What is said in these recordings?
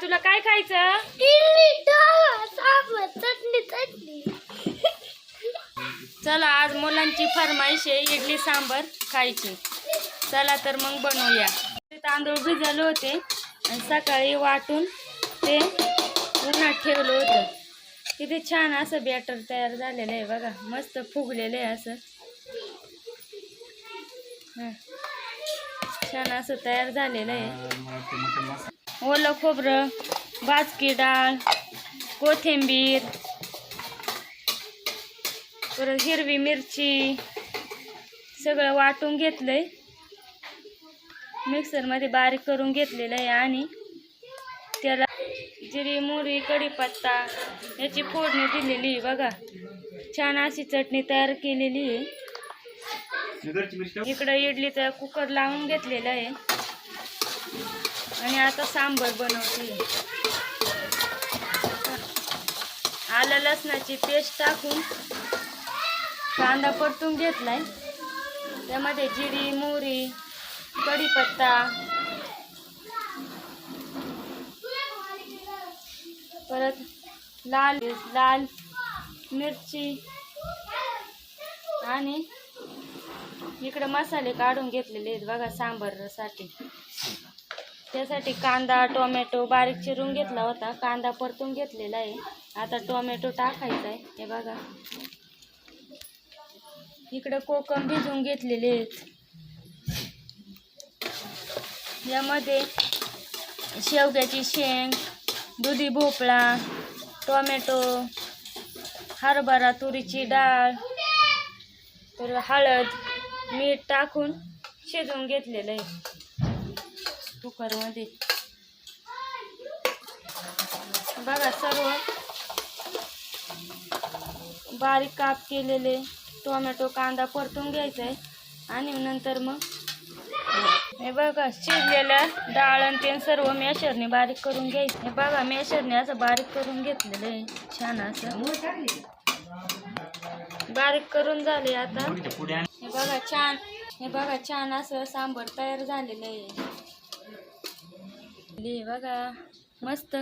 तुला काय खायचं? चला आज मुलांची फरमाईश आहे इडली सांबर खायची. चला तर मग बनवूया. तांदूळ भिजवले होते आणि सकाळी वाटून ते उन्हात ठेवलं होतं. किती छान असं बॅटर तयार झालेलं आहे बघा. मस्त फुगलेलं आहे असं. छान असं तयार झालेलं आहे. ओलं खोबरं, भाजकी डाळ, कोथिंबीर, परत हिरवी मिरची सगळं वाटून घेतलंय. मिक्सरमध्ये बारीक करून घेतलेलं आहे आणि त्याला जिरी, मोहरी, कढीपत्ता याची फोडणी दिलेली आहे बघा. छान अशी चटणी तयार केलेली आहे. इकडं इडलीचा कुकर लावून घेतलेला आहे आणि आता सांबर बनवते. आलं लसणाची पेस्ट टाकून कांदा परतून घेतलाय. त्यामध्ये जिरी, मोहरी, कढीपत्ता, परत लाल मिरची आणि इकडे मसाले काढून घेतलेले आहेत बघा सांबारसाठी. त्यासाठी कांदा, टोमॅटो बारीक चिरून घेतला होता. कांदा परतून घेतलेला आहे. आता टोमॅटो टाकायचा आहे. हे बघा इकडे कोकम भिजवून घेतलेले आहेत. यामध्ये शेवग्याची शेंग, दुधी भोपळा, टोमॅटो, हरभरा, तुरीची डाळ, तर हळद, मीठ टाकून शिजवून घेतलेलं आहे कुकरमध्ये. बघा सर्व बारीक काप केलेले टोमॅटो, कांदा परतून घ्यायचा आहे आणि नंतर मग हे बघा शिजलेलं डाळ आणि ते सर्व मॅशरने बारीक करून घ्यायचं. हे बघा मॅशरने असं बारीक करून घेतलेलं आहे. छान असं बारीक करून झाले. आता हे बघा छान असं सांबर तयार झालेलं आहे. हे बघा मस्त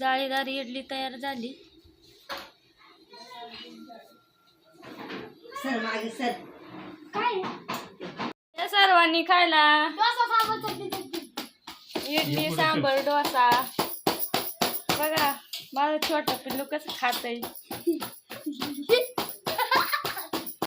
जाळीदार इडली तयार झाली. या सर्वांनी खायला इडली सांबर डोसा. बघा माझं छोटं पिल्लू कसं खातंय.